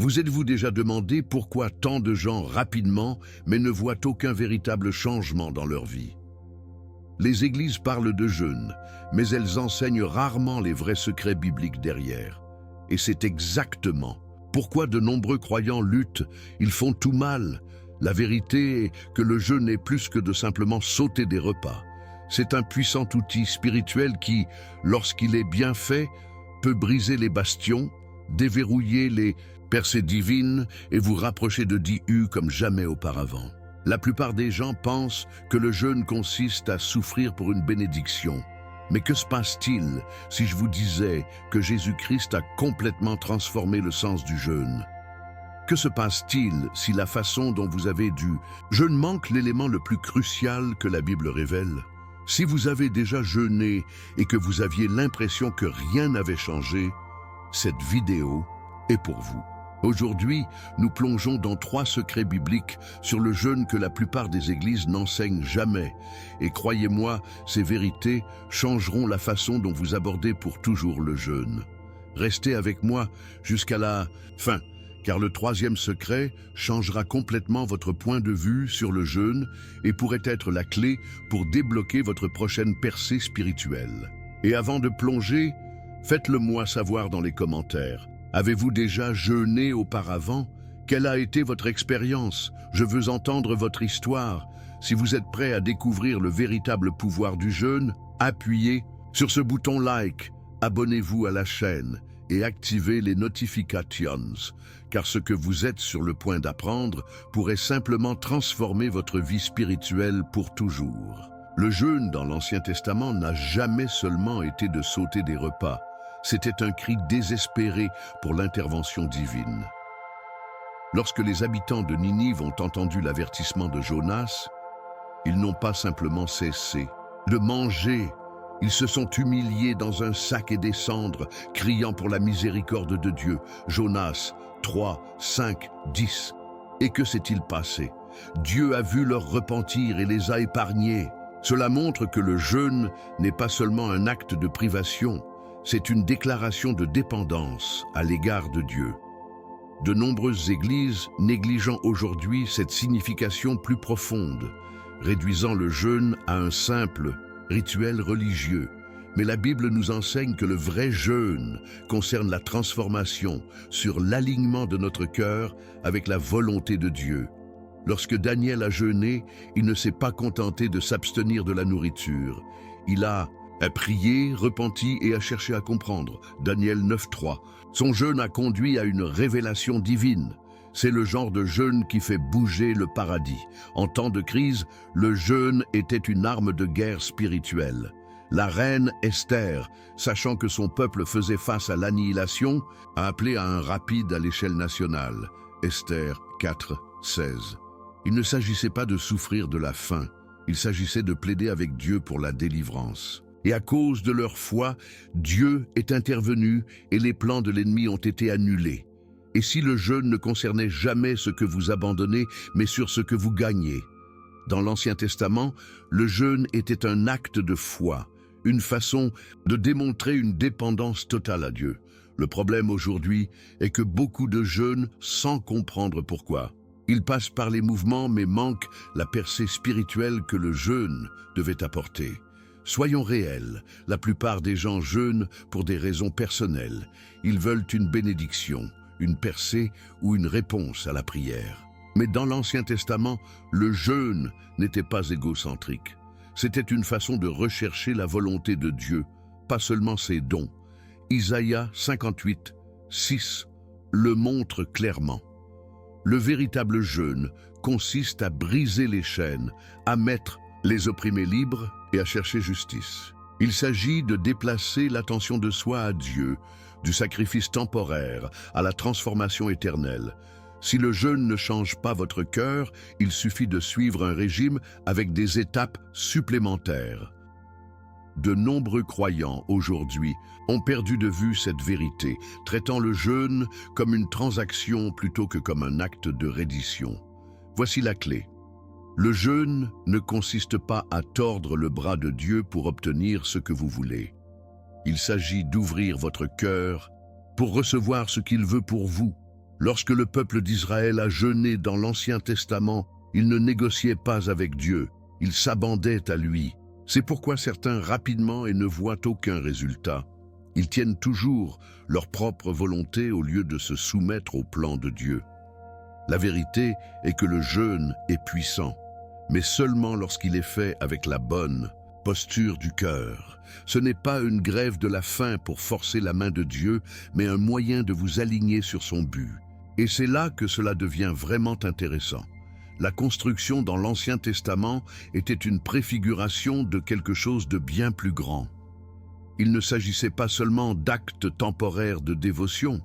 Vous êtes-vous déjà demandé pourquoi tant de gens rapidement, mais ne voient aucun véritable changement dans leur vie? Les églises parlent de jeûne, mais elles enseignent rarement les vrais secrets bibliques derrière. Et c'est exactement pourquoi de nombreux croyants luttent, ils font tout mal. La vérité est que le jeûne est plus que de simplement sauter des repas. C'est un puissant outil spirituel qui, lorsqu'il est bien fait, peut briser les bastions, déverrouiller les percées divines et vous rapprocher de Dieu comme jamais auparavant. La plupart des gens pensent que le jeûne consiste à souffrir pour une bénédiction. Mais que se passe-t-il si je vous disais que Jésus-Christ a complètement transformé le sens du jeûne? Que se passe-t-il si la façon dont vous avez dû jeûner manque l'élément le plus crucial que la Bible révèle? Si vous avez déjà jeûné et que vous aviez l'impression que rien n'avait changé, cette vidéo est pour vous. Aujourd'hui, nous plongeons dans 3 secrets bibliques sur le jeûne que la plupart des églises n'enseignent jamais. Et croyez-moi, ces vérités changeront la façon dont vous abordez pour toujours le jeûne. Restez avec moi jusqu'à la fin, car le 3e secret changera complètement votre point de vue sur le jeûne et pourrait être la clé pour débloquer votre prochaine percée spirituelle. Et avant de plonger, faites-le moi savoir dans les commentaires. Avez-vous déjà jeûné auparavant? Quelle a été votre expérience? Je veux entendre votre histoire. Si vous êtes prêt à découvrir le véritable pouvoir du jeûne, appuyez sur ce bouton like, abonnez-vous à la chaîne et activez les notifications, car ce que vous êtes sur le point d'apprendre pourrait simplement transformer votre vie spirituelle pour toujours. Le jeûne dans l'Ancien Testament n'a jamais seulement été de sauter des repas. C'était un cri désespéré pour l'intervention divine. Lorsque les habitants de Ninive ont entendu l'avertissement de Jonas, ils n'ont pas simplement cessé de manger. Ils se sont humiliés dans un sac et des cendres, criant pour la miséricorde de Dieu. Jonas 3, 5, 10. Et que s'est-il passé? Dieu a vu leur repentir et les a épargnés. Cela montre que le jeûne n'est pas seulement un acte de privation, c'est une déclaration de dépendance à l'égard de Dieu. De nombreuses églises négligeant aujourd'hui cette signification plus profonde, réduisant le jeûne à un simple rituel religieux. Mais la Bible nous enseigne que le vrai jeûne concerne la transformation sur l'alignement de notre cœur avec la volonté de Dieu. Lorsque Daniel a jeûné, il ne s'est pas contenté de s'abstenir de la nourriture. Il a prié, repenti et a cherché à comprendre. Daniel 9.3. Son jeûne a conduit à une révélation divine. C'est le genre de jeûne qui fait bouger le paradis. En temps de crise, le jeûne était une arme de guerre spirituelle. La reine Esther, sachant que son peuple faisait face à l'annihilation, a appelé à un rapide à l'échelle nationale. Esther 4.16. Il ne s'agissait pas de souffrir de la faim, il s'agissait de plaider avec Dieu pour la délivrance. Et à cause de leur foi, Dieu est intervenu et les plans de l'ennemi ont été annulés. Et si le jeûne ne concernait jamais ce que vous abandonnez, mais sur ce que vous gagnez? Dans l'Ancien Testament, le jeûne était un acte de foi, une façon de démontrer une dépendance totale à Dieu. Le problème aujourd'hui est que beaucoup de jeûnent sans comprendre pourquoi. Ils passent par les mouvements mais manquent la percée spirituelle que le jeûne devait apporter. Soyons réels, la plupart des gens jeûnent pour des raisons personnelles. Ils veulent une bénédiction, une percée ou une réponse à la prière. Mais dans l'Ancien Testament, le jeûne n'était pas égocentrique. C'était une façon de rechercher la volonté de Dieu, pas seulement ses dons. Isaïe 58, 6 le montre clairement. Le véritable jeûne consiste à briser les chaînes, à mettre les opprimés libres et à chercher justice. Il s'agit de déplacer l'attention de soi à Dieu, du sacrifice temporaire à la transformation éternelle. Si le jeûne ne change pas votre cœur, il suffit de suivre un régime avec des étapes supplémentaires. De nombreux croyants aujourd'hui ont perdu de vue cette vérité, traitant le jeûne comme une transaction plutôt que comme un acte de reddition. Voici la clé. Le jeûne ne consiste pas à tordre le bras de Dieu pour obtenir ce que vous voulez. Il s'agit d'ouvrir votre cœur pour recevoir ce qu'il veut pour vous. Lorsque le peuple d'Israël a jeûné dans l'Ancien Testament, il ne négociait pas avec Dieu, il s'abandait à lui. C'est pourquoi certains rapidement et ne voient aucun résultat. Ils tiennent toujours leur propre volonté au lieu de se soumettre au plan de Dieu. La vérité est que le jeûne est puissant, mais seulement lorsqu'il est fait avec la bonne posture du cœur. Ce n'est pas une grève de la faim pour forcer la main de Dieu, mais un moyen de vous aligner sur son but. Et c'est là que cela devient vraiment intéressant. La construction dans l'Ancien Testament était une préfiguration de quelque chose de bien plus grand. Il ne s'agissait pas seulement d'actes temporaires de dévotion.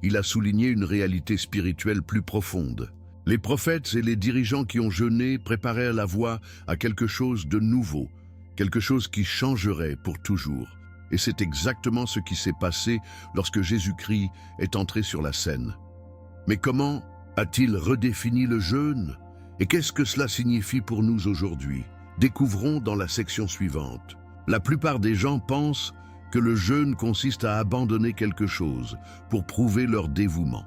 Il a souligné une réalité spirituelle plus profonde. Les prophètes et les dirigeants qui ont jeûné préparèrent la voie à quelque chose de nouveau, quelque chose qui changerait pour toujours. Et c'est exactement ce qui s'est passé lorsque Jésus-Christ est entré sur la scène. Mais comment a-t-il redéfini le jeûne? Et qu'est-ce que cela signifie pour nous aujourd'hui? Découvrons dans la section suivante. La plupart des gens pensent que le jeûne consiste à abandonner quelque chose pour prouver leur dévouement.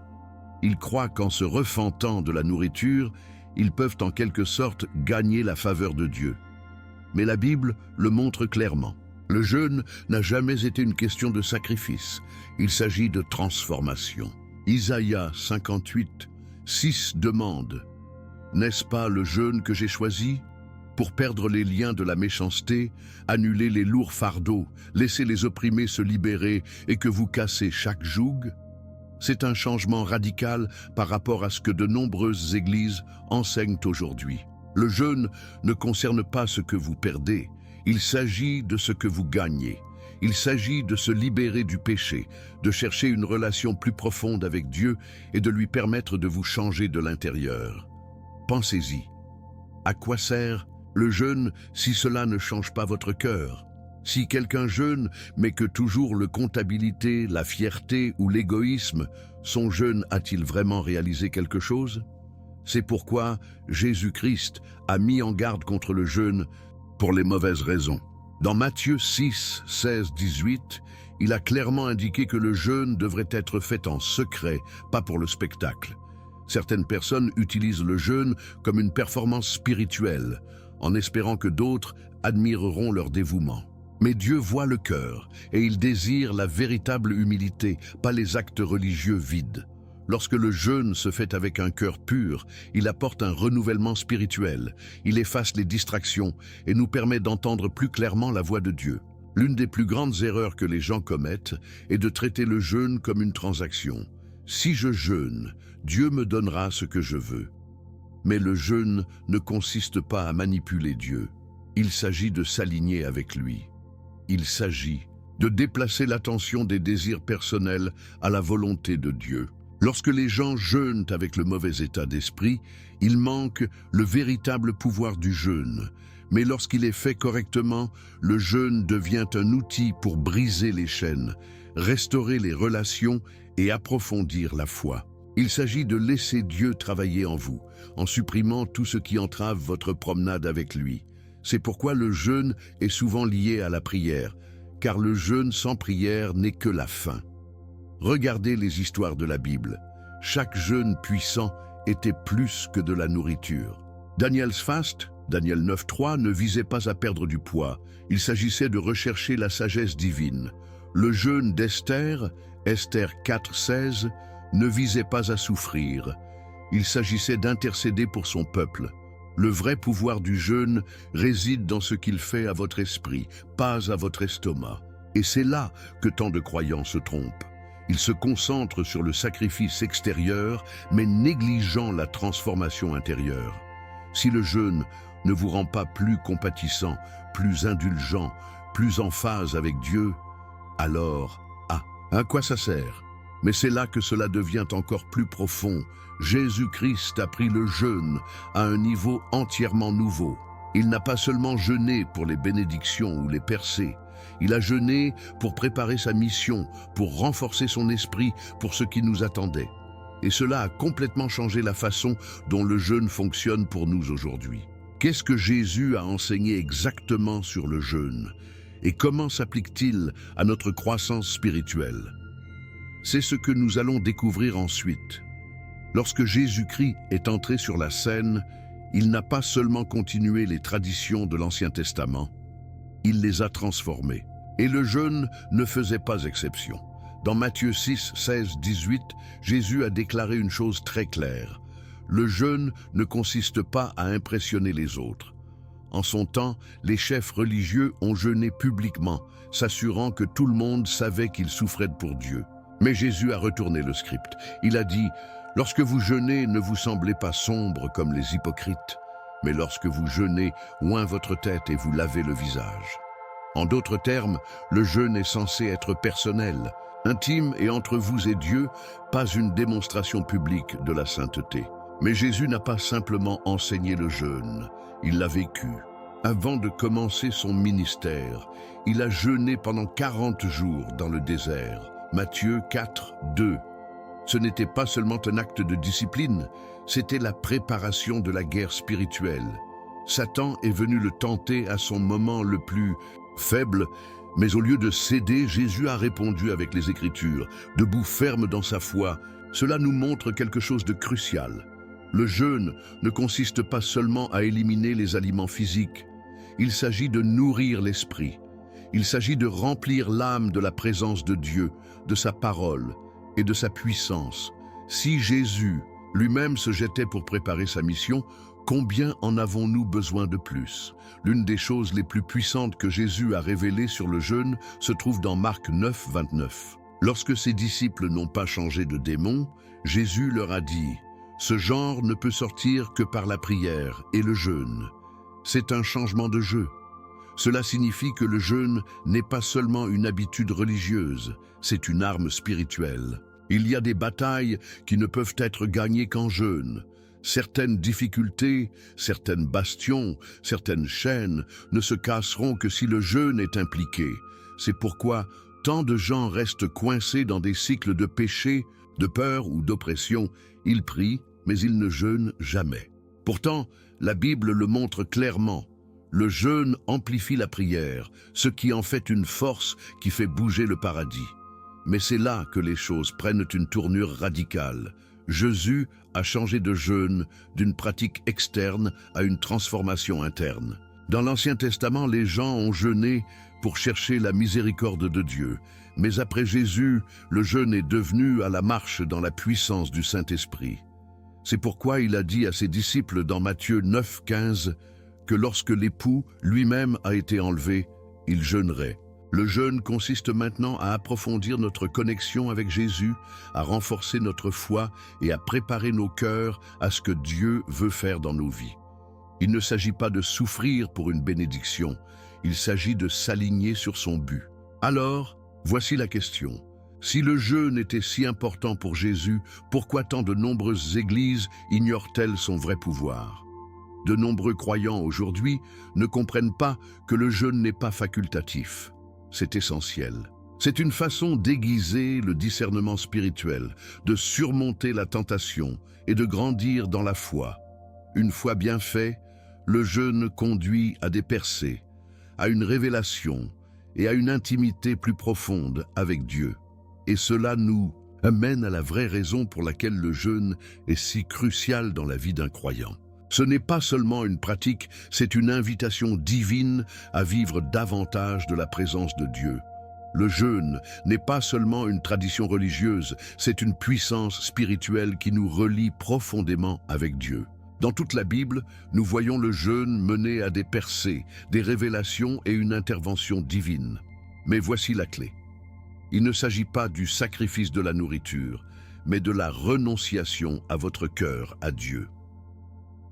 Ils croient qu'en se refantant de la nourriture, ils peuvent en quelque sorte gagner la faveur de Dieu. Mais la Bible le montre clairement. Le jeûne n'a jamais été une question de sacrifice. Il s'agit de transformation. Isaïe 58, 6 demande « N'est-ce pas le jeûne que j'ai choisi ? Pour perdre les liens de la méchanceté, annuler les lourds fardeaux, laisser les opprimés se libérer et que vous cassez chaque joug ?» C'est un changement radical par rapport à ce que de nombreuses églises enseignent aujourd'hui. Le jeûne ne concerne pas ce que vous perdez, il s'agit de ce que vous gagnez. Il s'agit de se libérer du péché, de chercher une relation plus profonde avec Dieu et de lui permettre de vous changer de l'intérieur. Pensez-y. À quoi sert le jeûne si cela ne change pas votre cœur? Si quelqu'un jeûne, mais que toujours le comptabilité, la fierté ou l'égoïsme, son jeûne a-t-il vraiment réalisé quelque chose? C'est pourquoi Jésus-Christ a mis en garde contre le jeûne pour les mauvaises raisons. Dans Matthieu 6, 16, 18, il a clairement indiqué que le jeûne devrait être fait en secret, pas pour le spectacle. Certaines personnes utilisent le jeûne comme une performance spirituelle, en espérant que d'autres admireront leur dévouement. Mais Dieu voit le cœur et il désire la véritable humilité, pas les actes religieux vides. Lorsque le jeûne se fait avec un cœur pur, il apporte un renouvellement spirituel, il efface les distractions et nous permet d'entendre plus clairement la voix de Dieu. L'une des plus grandes erreurs que les gens commettent est de traiter le jeûne comme une transaction. Si je jeûne, Dieu me donnera ce que je veux. Mais le jeûne ne consiste pas à manipuler Dieu. Il s'agit de s'aligner avec lui. Il s'agit de déplacer l'attention des désirs personnels à la volonté de Dieu. Lorsque les gens jeûnent avec le mauvais état d'esprit, il manque le véritable pouvoir du jeûne. Mais lorsqu'il est fait correctement, le jeûne devient un outil pour briser les chaînes, restaurer les relations et approfondir la foi. Il s'agit de laisser Dieu travailler en vous, en supprimant tout ce qui entrave votre promenade avec lui. C'est pourquoi le jeûne est souvent lié à la prière, car le jeûne sans prière n'est que la fin. Regardez les histoires de la Bible. Chaque jeûne puissant était plus que de la nourriture. Daniel's Fast, Daniel 9.3, ne visait pas à perdre du poids. Il s'agissait de rechercher la sagesse divine. Le jeûne d'Esther, Esther 4.16, ne visait pas à souffrir. Il s'agissait d'intercéder pour son peuple. Le vrai pouvoir du jeûne réside dans ce qu'il fait à votre esprit, pas à votre estomac. Et c'est là que tant de croyants se trompent. Ils se concentrent sur le sacrifice extérieur, mais négligeant la transformation intérieure. Si le jeûne ne vous rend pas plus compatissant, plus indulgent, plus en phase avec Dieu, alors, à quoi ça sert? Mais c'est là que cela devient encore plus profond. Jésus-Christ a pris le jeûne à un niveau entièrement nouveau. Il n'a pas seulement jeûné pour les bénédictions ou les percées. Il a jeûné pour préparer sa mission, pour renforcer son esprit pour ce qui nous attendait. Et cela a complètement changé la façon dont le jeûne fonctionne pour nous aujourd'hui. Qu'est-ce que Jésus a enseigné exactement sur le jeûne? Et comment s'applique-t-il à notre croissance spirituelle? C'est ce que nous allons découvrir ensuite. Lorsque Jésus-Christ est entré sur la scène, il n'a pas seulement continué les traditions de l'Ancien Testament, il les a transformées. Et le jeûne ne faisait pas exception. Dans Matthieu 6, 16, 18, Jésus a déclaré une chose très claire. Le jeûne ne consiste pas à impressionner les autres. En son temps, les chefs religieux ont jeûné publiquement, s'assurant que tout le monde savait qu'ils souffraient pour Dieu. Mais Jésus a retourné le script. Il a dit « Lorsque vous jeûnez, ne vous semblez pas sombre comme les hypocrites, mais lorsque vous jeûnez, oint votre tête et vous lavez le visage. » En d'autres termes, le jeûne est censé être personnel, intime et entre vous et Dieu, pas une démonstration publique de la sainteté. Mais Jésus n'a pas simplement enseigné le jeûne, il l'a vécu. Avant de commencer son ministère, il a jeûné pendant 40 jours dans le désert. Matthieu 4, 2. Ce n'était pas seulement un acte de discipline, c'était la préparation de la guerre spirituelle. Satan est venu le tenter à son moment le plus faible, mais au lieu de céder, Jésus a répondu avec les Écritures, debout ferme dans sa foi. Cela nous montre quelque chose de crucial. Le jeûne ne consiste pas seulement à éliminer les aliments physiques. Il s'agit de nourrir l'esprit. Il s'agit de remplir l'âme de la présence de Dieu, de sa parole et de sa puissance. Si Jésus lui-même se jetait pour préparer sa mission, combien en avons-nous besoin de plus? L'une des choses les plus puissantes que Jésus a révélées sur le jeûne se trouve dans Marc 9, 29. Lorsque ses disciples n'ont pas changé de démon, Jésus leur a dit « Ce genre ne peut sortir que par la prière et le jeûne. » C'est un changement de jeu. Cela signifie que le jeûne n'est pas seulement une habitude religieuse, c'est une arme spirituelle. Il y a des batailles qui ne peuvent être gagnées qu'en jeûne. Certaines difficultés, certaines bastions, certaines chaînes ne se casseront que si le jeûne est impliqué. C'est pourquoi tant de gens restent coincés dans des cycles de péché, de peur ou d'oppression. Ils prient, mais ils ne jeûnent jamais. Pourtant, la Bible le montre clairement. Le jeûne amplifie la prière, ce qui en fait une force qui fait bouger le paradis. Mais c'est là que les choses prennent une tournure radicale. Jésus a changé de jeûne d'une pratique externe à une transformation interne. Dans l'Ancien Testament, les gens ont jeûné pour chercher la miséricorde de Dieu. Mais après Jésus, le jeûne est devenu à la marche dans la puissance du Saint-Esprit. C'est pourquoi il a dit à ses disciples dans Matthieu 9, 15 que lorsque l'époux lui-même a été enlevé, il jeûnerait. Le jeûne consiste maintenant à approfondir notre connexion avec Jésus, à renforcer notre foi et à préparer nos cœurs à ce que Dieu veut faire dans nos vies. Il ne s'agit pas de souffrir pour une bénédiction, il s'agit de s'aligner sur son but. Alors, voici la question. Si le jeûne était si important pour Jésus, pourquoi tant de nombreuses églises ignorent-elles son vrai pouvoir? De nombreux croyants aujourd'hui ne comprennent pas que le jeûne n'est pas facultatif. C'est essentiel. C'est une façon d'aiguiser le discernement spirituel, de surmonter la tentation et de grandir dans la foi. Une fois bien fait, le jeûne conduit à des percées, à une révélation et à une intimité plus profonde avec Dieu. Et cela nous amène à la vraie raison pour laquelle le jeûne est si crucial dans la vie d'un croyant. Ce n'est pas seulement une pratique, c'est une invitation divine à vivre davantage de la présence de Dieu. Le jeûne n'est pas seulement une tradition religieuse, c'est une puissance spirituelle qui nous relie profondément avec Dieu. Dans toute la Bible, nous voyons le jeûne mener à des percées, des révélations et une intervention divine. Mais voici la clé. Il ne s'agit pas du sacrifice de la nourriture, mais de la renonciation à votre cœur à Dieu.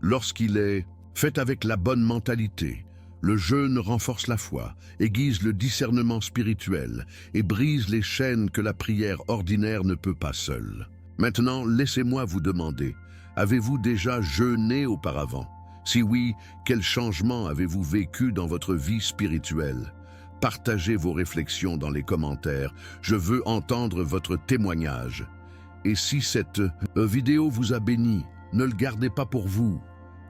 Lorsqu'il est fait avec la bonne mentalité, le jeûne renforce la foi, aiguise le discernement spirituel et brise les chaînes que la prière ordinaire ne peut pas seule. Maintenant, laissez-moi vous demander, avez-vous déjà jeûné auparavant? Si oui, quel changement avez-vous vécu dans votre vie spirituelle? Partagez vos réflexions dans les commentaires, je veux entendre votre témoignage. Et si cette vidéo vous a béni, ne le gardez pas pour vous.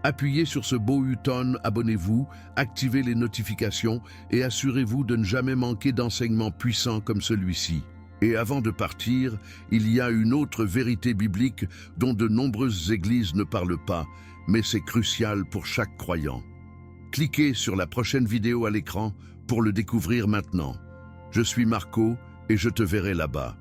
Appuyez sur ce beau bouton, abonnez-vous, activez les notifications et assurez-vous de ne jamais manquer d'enseignements puissants comme celui-ci. Et avant de partir, il y a une autre vérité biblique dont de nombreuses églises ne parlent pas, mais c'est crucial pour chaque croyant. Cliquez sur la prochaine vidéo à l'écran pour le découvrir maintenant. Je suis Marco et je te verrai là-bas.